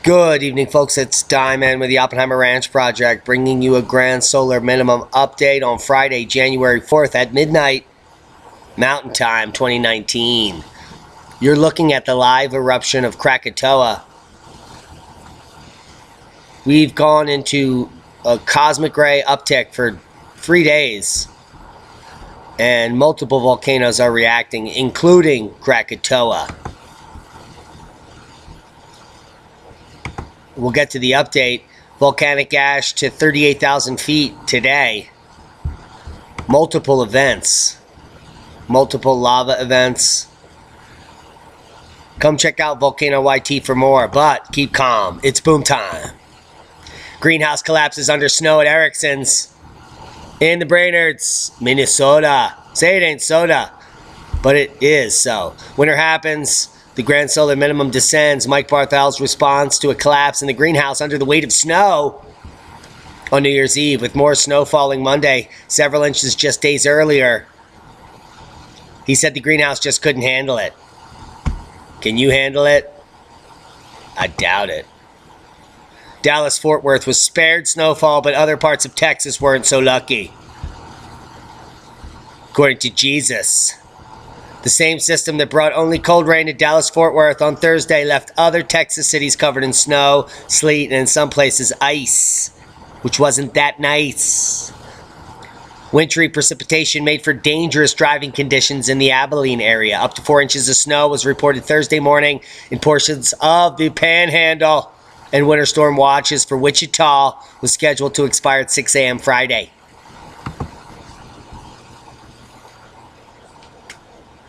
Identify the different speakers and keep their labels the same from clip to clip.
Speaker 1: Good evening, folks. It's Diamond with the Oppenheimer Ranch Project, bringing you a grand solar minimum update on Friday, January 4th at midnight, Mountain Time 2019. You're looking at the live eruption of Krakatoa. We've gone into a cosmic ray uptick for 3 days, and multiple volcanoes are reacting, including Krakatoa. We'll get to the update. Volcanic ash to 38,000 feet today. Multiple events. Multiple lava events. Come check out Volcano YT for more, but keep calm. It's boom time. Greenhouse collapses under snow at Erickson's in the Brainards, Minnesota. Say it ain't soda, but it is so. Winter happens. The grand solar minimum descends. Mike Barthel's response to a collapse in the greenhouse under the weight of snow on New Year's Eve, with more snow falling Monday, several inches just days earlier. He said the greenhouse just couldn't handle it. Can you handle it? I doubt it. Dallas-Fort Worth was spared snowfall, but other parts of Texas weren't so lucky. According to Jesus, the same system that brought only cold rain to Dallas-Fort Worth on Thursday left other Texas cities covered in snow, sleet, and in some places ice, which wasn't that nice. Wintry precipitation made for dangerous driving conditions in the Abilene area. Up to 4 inches of snow was reported Thursday morning in portions of the Panhandle, and winter storm watches for Wichita was scheduled to expire at 6 a.m. Friday.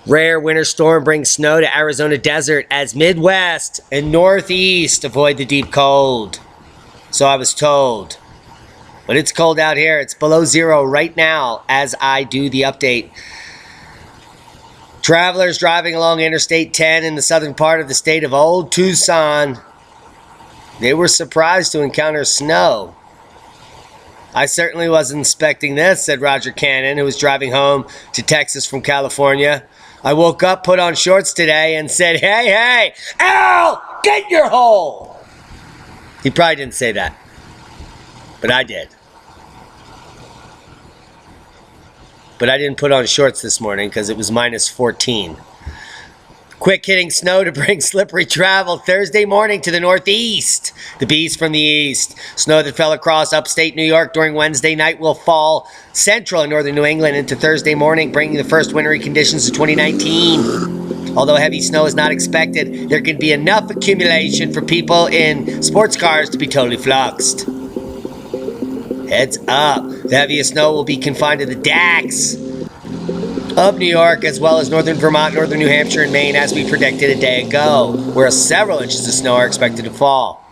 Speaker 1: Rare winter storm brings snow to Arizona desert as Midwest and Northeast avoid the deep cold. So I was told. But it's cold out here. It's below zero right now as I do the update. Travelers driving along Interstate 10 in the southern part of the state of Old Tucson, they were surprised to encounter snow. I certainly wasn't expecting this, said Roger Cannon, who was driving home to Texas from California. I woke up, put on shorts today, and said, hey, Al, get in your hole. He probably didn't say that, but I did. But I didn't put on shorts this morning because it was minus 14. Quick hitting snow to bring slippery travel Thursday morning to the northeast. The beast from the east. Snow that fell across upstate New York during Wednesday night will fall central and northern New England into Thursday morning, bringing the first wintry conditions of 2019. Although heavy snow is not expected, there can be enough accumulation for people in sports cars to be totally fluxed. Heads up. The heaviest snow will be confined to the DACs of New York, as well as northern Vermont, northern New Hampshire, and Maine, as we predicted a day ago, where several inches of snow are expected to fall.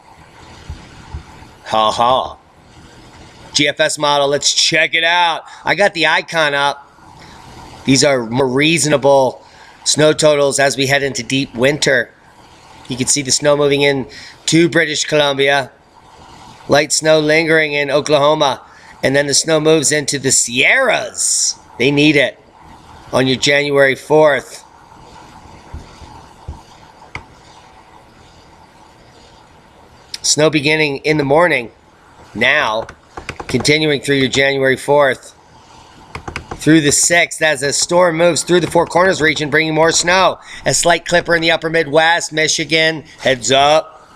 Speaker 1: Ha ha. GFS model, let's check it out. I got the icon up. These are more reasonable snow totals as we head into deep winter. You can see the snow moving in to British Columbia. Light snow lingering in Oklahoma. And then the snow moves into the Sierras. They need it on your January 4th. Snow beginning in the morning, now, continuing through your January 4th. Through the 6th, as a storm moves through the Four Corners region, bringing more snow. A slight clipper in the upper Midwest, Michigan, heads up,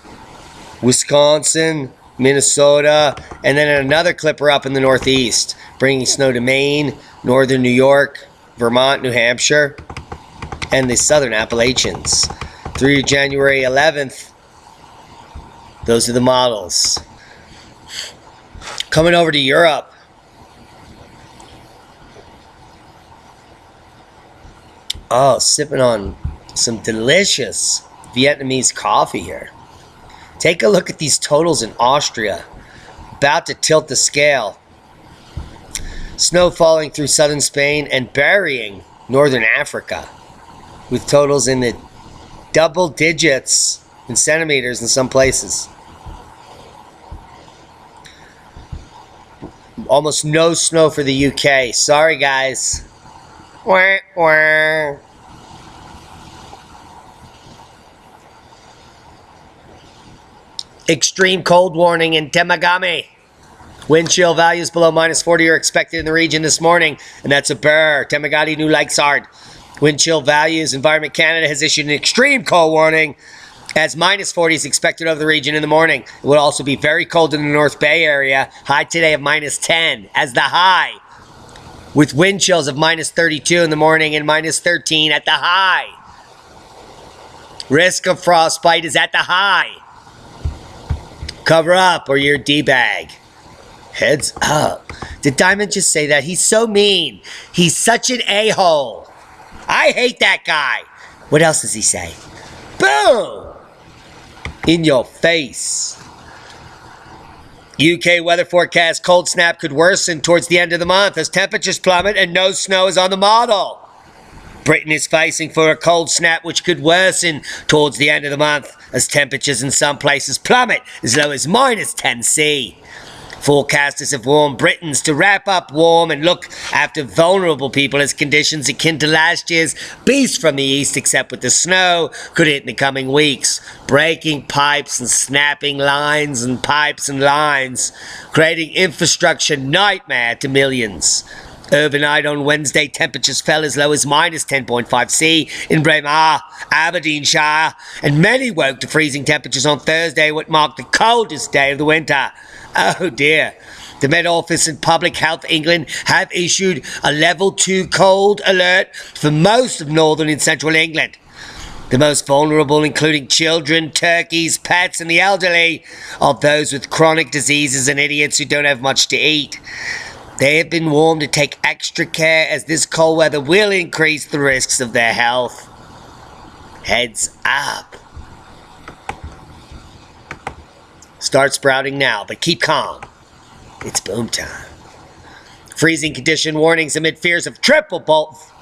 Speaker 1: Wisconsin, Minnesota, and then another clipper up in the Northeast, bringing snow to Maine, northern New York, Vermont, New Hampshire, and the southern Appalachians. Through January 11th, those are the models. Coming over to Europe. Oh, sipping on some delicious Vietnamese coffee here. Take a look at these totals in Austria. About to tilt the scale. Snow falling through southern Spain and burying northern Africa, with totals in the double digits in centimeters in some places. Almost no snow for the UK. Sorry, guys. Wah, wah. Extreme cold warning in Temagami. Wind chill values below -40 are expected in the region this morning, and that's a burr. Temagami New Lakesard. Wind chill values. Environment Canada has issued an extreme cold warning as -40 is expected over the region in the morning. It will also be very cold in the North Bay area. High today of -10 as the high, with wind chills of -32 in the morning and -13 at the high. Risk of frostbite is at the high. Cover up or you're a D-bag. Heads up. Did Diamond just say that? He's so mean. He's such an a-hole. I hate that guy. What else does he say? Boom! In your face. UK weather forecast, cold snap could worsen towards the end of the month as temperatures plummet and no snow is on the model. Britain is facing for a cold snap which could worsen towards the end of the month as temperatures in some places plummet as low as -10°C. Forecasters have warned Britons to wrap up warm and look after vulnerable people as conditions akin to last year's beast from the east, except with the snow, could hit in the coming weeks, breaking pipes and snapping lines and pipes and lines, creating infrastructure nightmare to millions. Overnight on Wednesday, temperatures fell as low as -10.5°C in Braemar, Aberdeenshire, and many woke to freezing temperatures on Thursday, what marked the coldest day of the winter. Oh dear. The Met Office and Public Health England have issued a level 2 cold alert for most of northern and central England. The most vulnerable, including children, turkeys, pets, and the elderly, are those with chronic diseases and idiots who don't have much to eat. They have been warned to take extra care as this cold weather will increase the risks of their health. Heads up. Start sprouting now, but keep calm. It's boom time. Freezing condition warnings amid fears of triple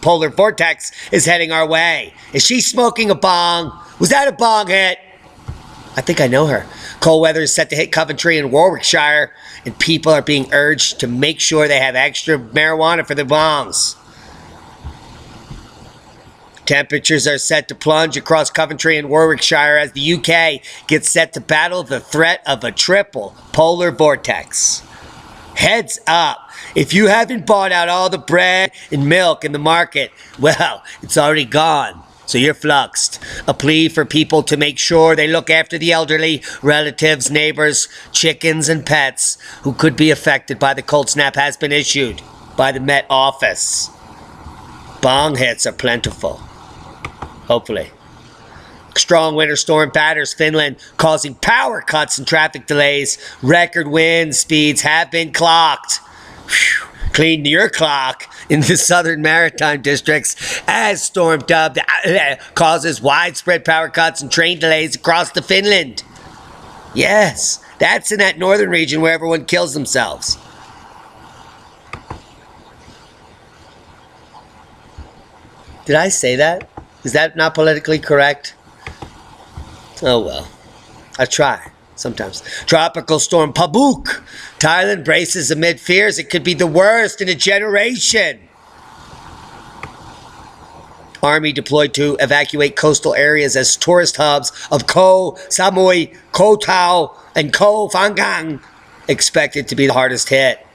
Speaker 1: polar vortex is heading our way. Is she smoking a bong? Was that a bong hit? I think I know her. Cold weather is set to hit Coventry and Warwickshire, and people are being urged to make sure they have extra marijuana for their bongs. Temperatures are set to plunge across Coventry and Warwickshire as the UK gets set to battle the threat of a triple polar vortex. Heads up, if you haven't bought out all the bread and milk in the market, well, it's already gone, so you're fluxed. A plea for people to make sure they look after the elderly, relatives, neighbors, chickens, and pets who could be affected by the cold snap has been issued by the Met Office. Bong hits are plentiful. Hopefully. Strong winter storm batters Finland, causing power cuts and traffic delays. Record wind speeds have been clocked. Whew. Clean your clock in the southern maritime districts as storm dubbed causes widespread power cuts and train delays across the Finland. Yes, that's in that northern region where everyone kills themselves. Did I say that? Is that not politically correct? Oh well. I try sometimes. Tropical storm Pabuk. Thailand braces amid fears it could be the worst in a generation. Army deployed to evacuate coastal areas as tourist hubs of Koh Samui, Koh Tao, and Koh Phangan expected to be the hardest hit.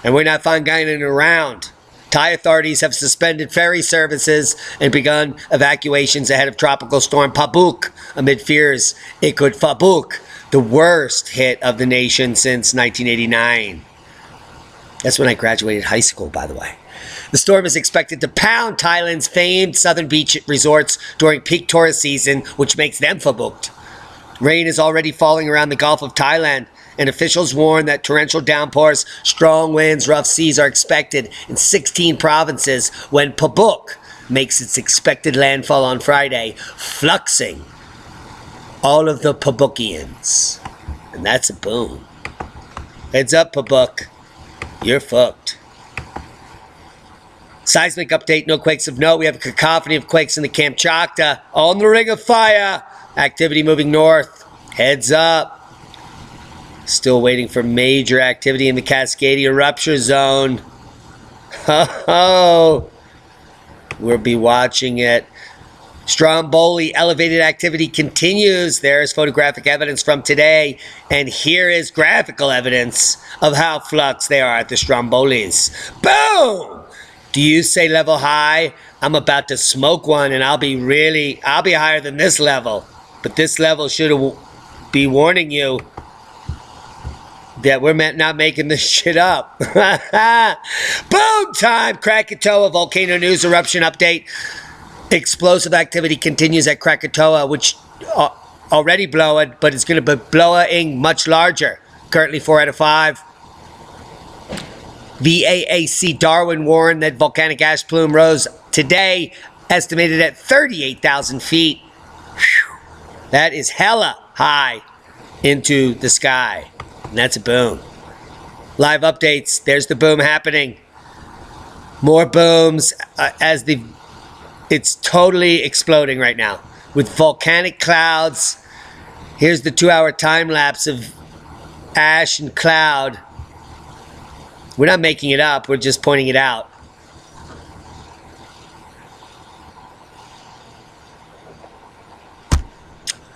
Speaker 1: And we're not Phanganing around. Thai authorities have suspended ferry services and begun evacuations ahead of tropical storm Pabuk amid fears it could Pabuk, the worst hit of the nation since 1989. That's when I graduated high school, by the way. The storm is expected to pound Thailand's famed southern beach resorts during peak tourist season, which makes them Pabuked. Rain is already falling around the Gulf of Thailand, and officials warn that torrential downpours, strong winds, rough seas are expected in 16 provinces when Pabuk makes its expected landfall on Friday, fluxing all of the Pabukians. And that's a boom. Heads up, Pabuk. You're fucked. Seismic update, no quakes of note. We have a cacophony of quakes in the Kamchatka. On the Ring of Fire. Activity moving north. Heads up. Still waiting for major activity in the Cascadia rupture zone. Oh, we'll be watching it. Stromboli elevated activity continues. There's photographic evidence from today. And here is graphical evidence of how flux they are at the Strombolis. Boom! Do you say level high? I'm about to smoke one and I'll be higher than this level. But this level should be warning you that we're not making this shit up. Boom time! Krakatoa volcano news eruption update. Explosive activity continues at Krakatoa, which already blowing, but it's going to be blowing much larger. Currently 4 out of 5. VAAC Darwin warned that volcanic ash plume rose today, estimated at 38,000 feet. Whew. That is hella high into the sky. And that's a boom. Live updates. There's the boom happening. More booms it's totally exploding right now with volcanic clouds. Here's the 2-hour time lapse of ash and cloud. We're not making it up. We're just pointing it out.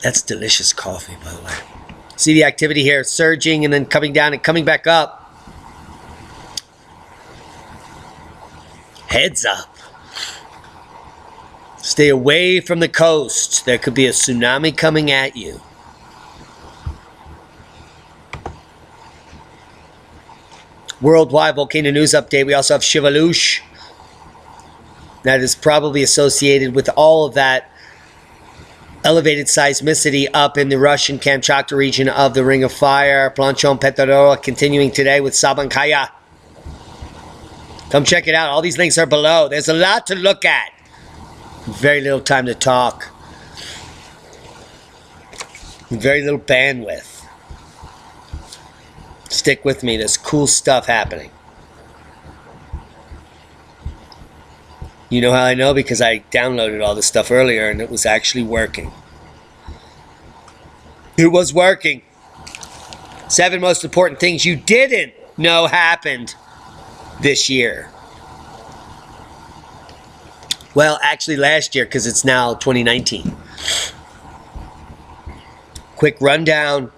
Speaker 1: That's delicious coffee, by the way. See the activity here surging and then coming down and coming back up. Heads up. Stay away from the coast. There could be a tsunami coming at you. Worldwide volcano news update. We also have Shivalush. That is probably associated with all of that elevated seismicity up in the Russian Kamchatka region of the Ring of Fire. Planchon Petoroa continuing today with Sabankaya. Come check it out. All these links are below. There's a lot to look at. Very little time to talk. Very little bandwidth. Stick with me. There's cool stuff happening. You know how I know? Because I downloaded all this stuff earlier and it was actually working. It was working. 7 most important things you didn't know happened this year. Well, actually last year, because it's now 2019. Quick rundown.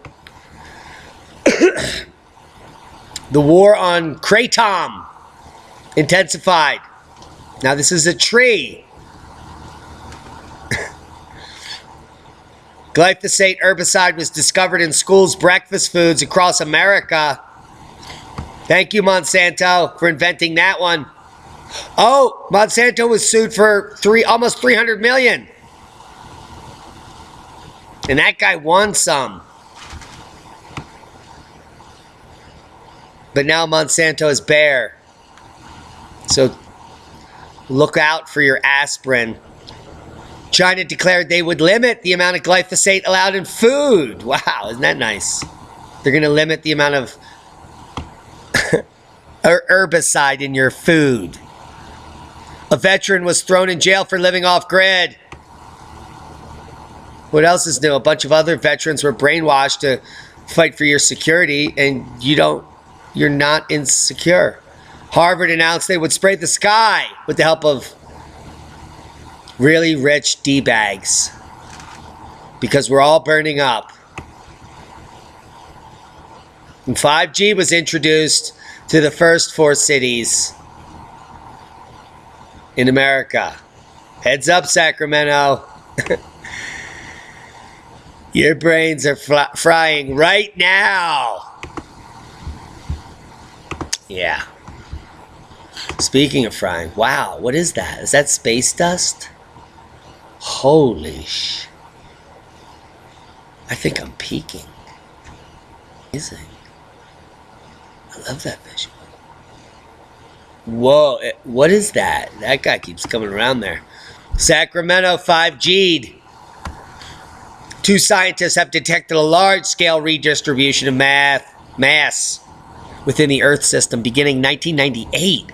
Speaker 1: The war on kratom intensified. Now this is a tree. Glyphosate herbicide was discovered in schools' breakfast foods across America. Thank you, Monsanto, for inventing that one. Oh, Monsanto was sued for almost $300 million. And that guy won some. But now Monsanto is bare. So look out for your aspirin. China declared they would limit the amount of glyphosate allowed in food. Wow, isn't that nice? They're going to limit the amount of herbicide in your food. A veteran was thrown in jail for living off-grid. What else is new? A bunch of other veterans were brainwashed to fight for your security, and you're not insecure. Harvard announced they would spray the sky with the help of really rich D-bags because we're all burning up. And 5G was introduced to the first 4 cities in America. Heads up, Sacramento. Your brains are frying right now. Yeah. Speaking of frying, wow, what is that? Is that space dust? Holy sh... I think I'm peaking. Amazing. I love that visual. Whoa, what is that? That guy keeps coming around there. Sacramento 5G'd. 2 scientists have detected a large-scale redistribution of mass within the Earth system beginning 1998.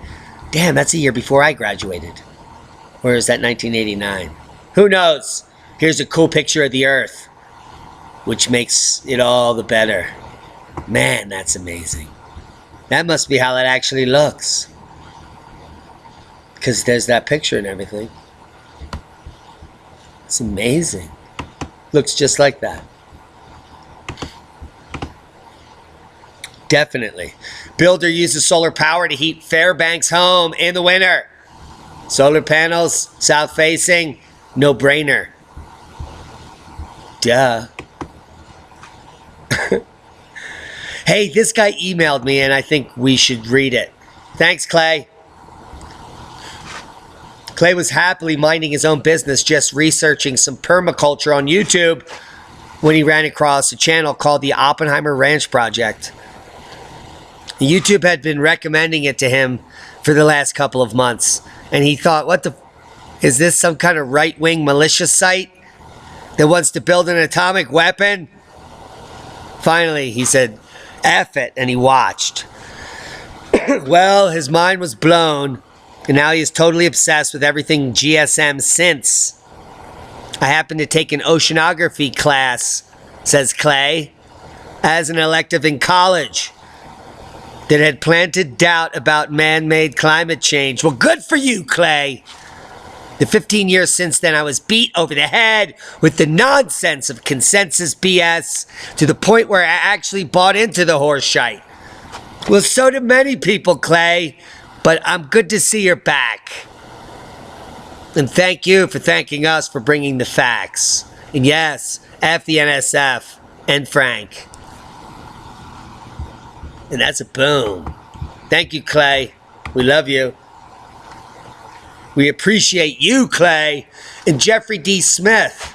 Speaker 1: Damn, that's a year before I graduated. Or is that 1989? Who knows? Here's a cool picture of the Earth, which makes it all the better. Man, that's amazing. That must be how that actually looks. Because there's that picture and everything. It's amazing. Looks just like that. Definitely. Builder uses solar power to heat Fairbanks home in the winter. Solar panels, south facing, no brainer. Duh. Hey, this guy emailed me and I think we should read it. Thanks, Clay. Clay was happily minding his own business, just researching some permaculture on YouTube when he ran across a channel called the Oppenheimer Ranch Project. YouTube had been recommending it to him for the last couple of months. And he thought, is this some kind of right-wing militia site that wants to build an atomic weapon? Finally, he said, F it, and he watched. Well, his mind was blown, and now he is totally obsessed with everything GSM since. I happened to take an oceanography class, says Clay, as an elective in college that had planted doubt about man-made climate change. Well, good for you, Clay. The 15 years since then, I was beat over the head with the nonsense of consensus BS to the point where I actually bought into the horse shite. Well, so do many people, Clay, but I'm good to see you're back. And thank you for thanking us for bringing the facts. And yes, F the NSF and Frank. And that's a boom. Thank you, Clay. We love you. We appreciate you, Clay. And Jeffrey D. Smith.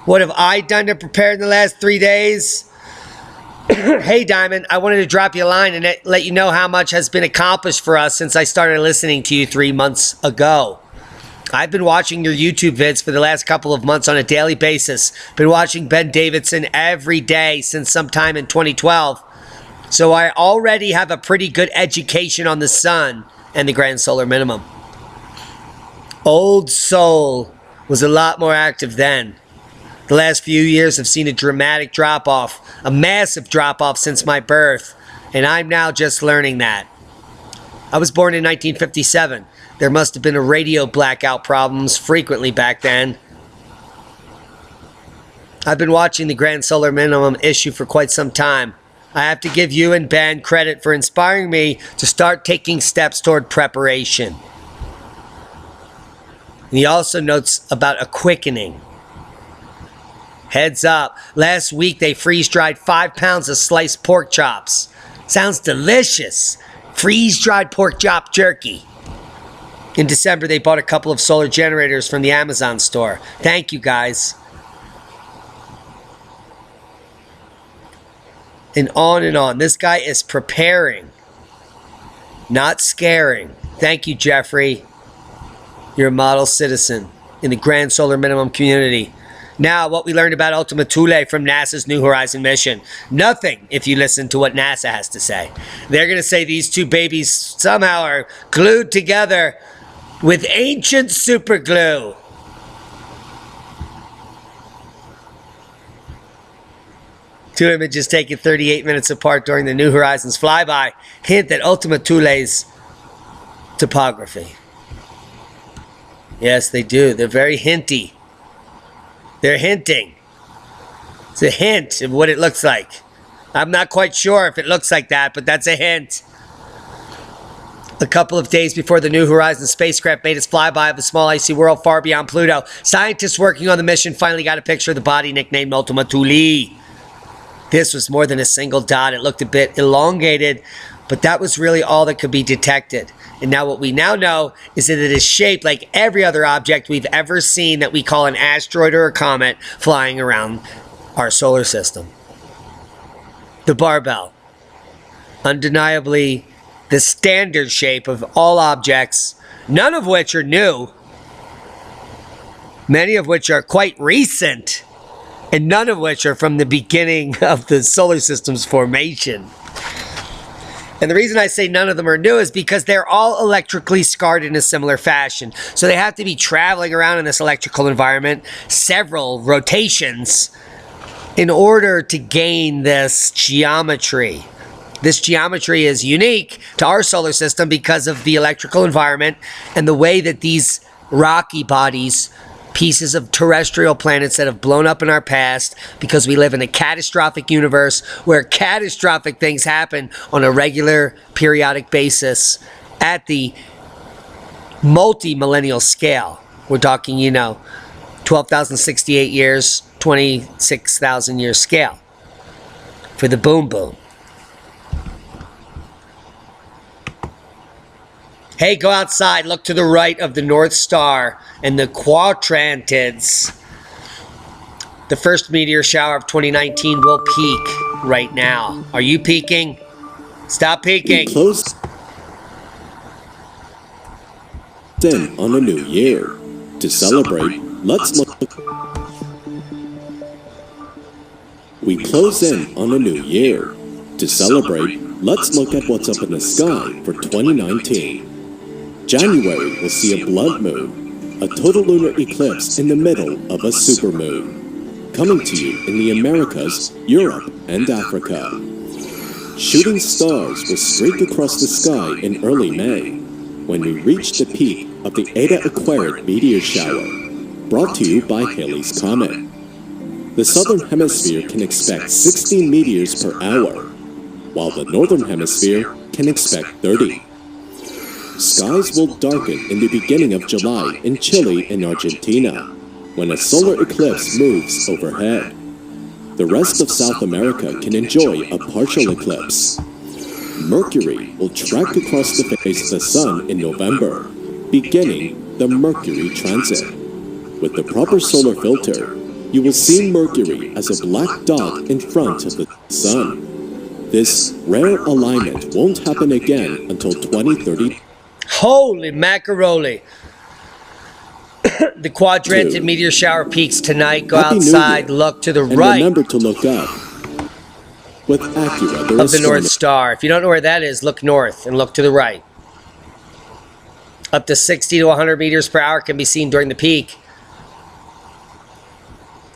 Speaker 1: What have I done to prepare in the last 3 days? Hey, Diamond, I wanted to drop you a line and let you know how much has been accomplished for us since I started listening to you 3 months ago. I've been watching your YouTube vids for the last couple of months on a daily basis. Been watching Ben Davidson every day since sometime in 2012. So I already have a pretty good education on the sun and the grand solar minimum. Old Soul was a lot more active then. The last few years have seen a dramatic drop-off, a massive drop-off since my birth, and I'm now just learning that. I was born in 1957. There must have been a radio blackout problems frequently back then. I've been watching the grand solar minimum issue for quite some time. I have to give you and Ben credit for inspiring me to start taking steps toward preparation. And he also notes about a quickening. Heads up, last week they freeze-dried 5 pounds of sliced pork chops. Sounds delicious. Freeze-dried pork chop jerky. In December, they bought a couple of solar generators from the Amazon store. Thank you, guys. And on and on. This guy is preparing, not scaring. Thank you, Jeffrey. You're a model citizen in the Grand Solar Minimum community. Now, what we learned about Ultima Thule from NASA's New Horizon mission. Nothing if you listen to what NASA has to say. They're going to say these two babies somehow are glued together with ancient super glue. Two images taken 38 minutes apart during the New Horizons flyby hint at Ultima Thule's topography. Yes, they do. They're very hinty. They're hinting. It's a hint of what it looks like. I'm not quite sure if it looks like that, but that's a hint. A couple of days before the New Horizons spacecraft made its flyby of a small icy world far beyond Pluto, scientists working on the mission finally got a picture of the body nicknamed Ultima Thule. This was more than a single dot. It looked a bit elongated, but that was really all that could be detected. And now what we now know is that it is shaped like every other object we've ever seen that we call an asteroid or a comet flying around our solar system. The barbell. Undeniably the standard shape of all objects, none of which are new, many of which are quite recent, and none of which are from the beginning of the solar system's formation. And the reason I say none of them are new is because they're all electrically scarred in a similar fashion. So they have to be traveling around in this electrical environment several rotations in order to gain this geometry. This geometry is unique to our solar system because of the electrical environment and the way that these rocky bodies pieces of terrestrial planets that have blown up in our past because we live in a catastrophic universe where catastrophic things happen on a regular periodic basis at the multi-millennial scale. We're talking, 12,068 years, 26,000 year scale for the boom boom. Hey, go outside, look to the right of the North Star and the Quadrantids. The first meteor shower of 2019 will peak right now. Are you peaking? Stop peaking.
Speaker 2: Close in on a new year. To celebrate, let's look. We close in on a new year. To celebrate, let's look at what's up in the sky for 2019. January will see a blood moon, a total lunar eclipse in the middle of a supermoon. Coming to you in the Americas, Europe, and Africa. Shooting stars will streak across the sky in early May, when we reach the peak of the Eta Aquarid meteor shower, brought to you by Halley's Comet. The southern hemisphere can expect 16 meteors per hour, while the northern hemisphere can expect 30. Skies will darken in the beginning of July in Chile and Argentina, when a solar eclipse moves overhead. The rest of South America can enjoy a partial eclipse. Mercury will track across the face of the Sun in November, beginning the Mercury transit. With the proper solar filter, you will see Mercury as a black dot in front of the Sun. This rare alignment won't happen again until 2030.
Speaker 1: Holy macaroni. The Quadrantid meteor shower peaks tonight. Go
Speaker 2: Happy
Speaker 1: outside, look to the
Speaker 2: and
Speaker 1: right.
Speaker 2: Remember to look up with Acura,
Speaker 1: of the North Star. If you don't know where that is, look north and look to the right. Up to 60 to 100 meters per hour can be seen during the peak.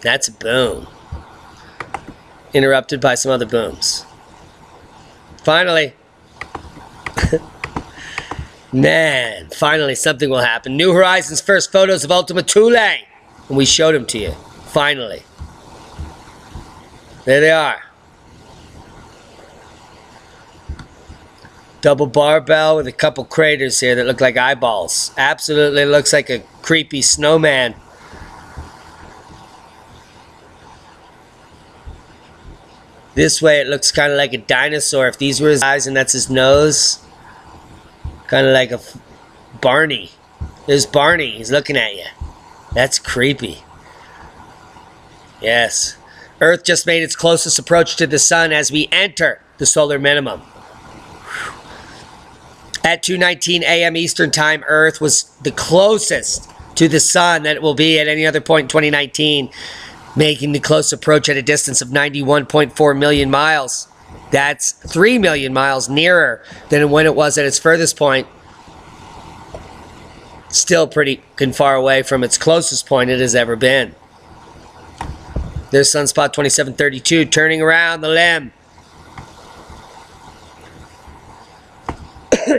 Speaker 1: That's a boom. Interrupted by some other booms. Finally. Man, finally something will happen. New Horizons' first photos of Ultima Thule. And we showed them to you. Finally. There they are. Double barbell with a couple craters here that look like eyeballs. Absolutely looks like a creepy snowman. This way it looks kind of like a dinosaur. If these were his eyes and that's his nose. Kind of like a Barney. There's Barney. He's looking at you. That's creepy. Yes. Earth just made its closest approach to the sun as we enter the solar minimum. At 2:19 a.m. Eastern Time, Earth was the closest to the sun that it will be at any other point in 2019, making the close approach at a distance of 91.4 million miles. That's 3 million miles nearer than when it was at its furthest point. Still pretty far away from its closest point it has ever been. There's sunspot 2732 turning around the limb.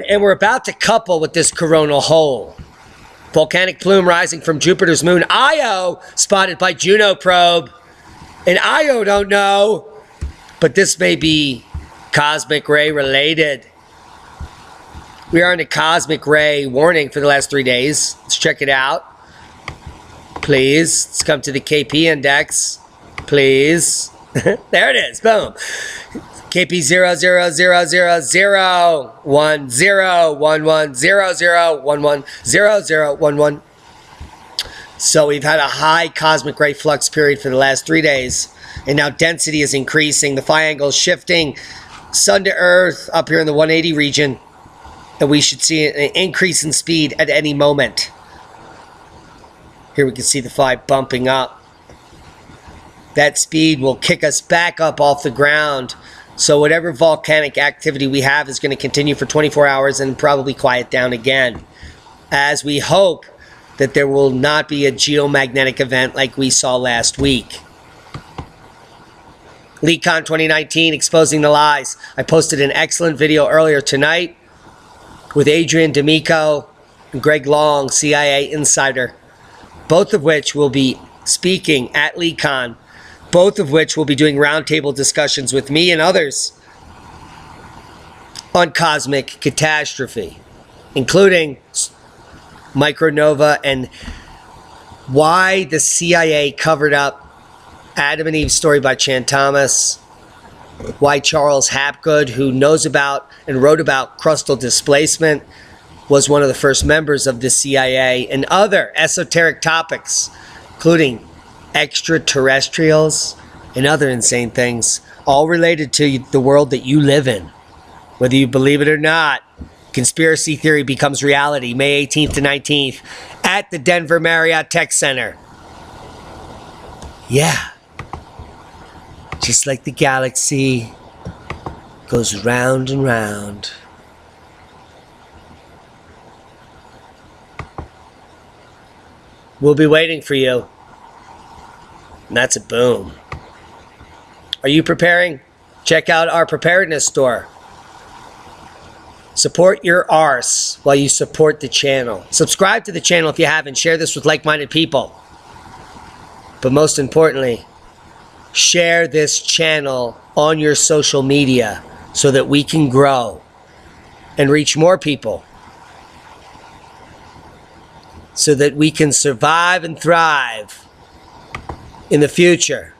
Speaker 1: And we're about to couple with this coronal hole. Volcanic plume rising from Jupiter's moon Io, spotted by Juno probe. And Io don't know, but this may be cosmic ray related. We are in a cosmic ray warning for the last 3 days. Let's check it out. Please. Let's come to the KP index. Please. There it is. Boom. KP 000101100110011. So we've had a high cosmic ray flux period for the last 3 days. And now density is increasing. The phi angle is shifting. Sun to Earth up here in the 180 region. And we should see an increase in speed at any moment. Here we can see the phi bumping up. That speed will kick us back up off the ground. So whatever volcanic activity we have is going to continue for 24 hours and probably quiet down again. As we hope that there will not be a geomagnetic event like we saw last week. LeakCon 2019, exposing the lies. I posted an excellent video earlier tonight with Adrian D'Amico and Greg Long, CIA insider. both of which will be speaking at LeeCon, both of which will be doing roundtable discussions with me and others on cosmic catastrophe, including micronova and why the CIA covered up Adam and Eve's story by Chan Thomas, why Charles Hapgood, who knows about and wrote about crustal displacement, was one of the first members of the CIA, and other esoteric topics, including extraterrestrials and other insane things, all related to the world that you live in. Whether you believe it or not, conspiracy theory becomes reality May 18th to 19th at the Denver Marriott Tech Center. Yeah. Just like the galaxy goes round and round. We'll be waiting for you. And that's a boom. Are you preparing? Check out our Preparedness store. Support your arse while you support the channel. Subscribe to the channel if you haven't. Share this with like-minded people. But most importantly, share this channel on your social media so that we can grow and reach more people. So that we can survive and thrive in the future.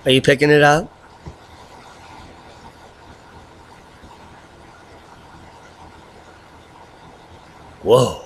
Speaker 1: Are you picking it up? Whoa.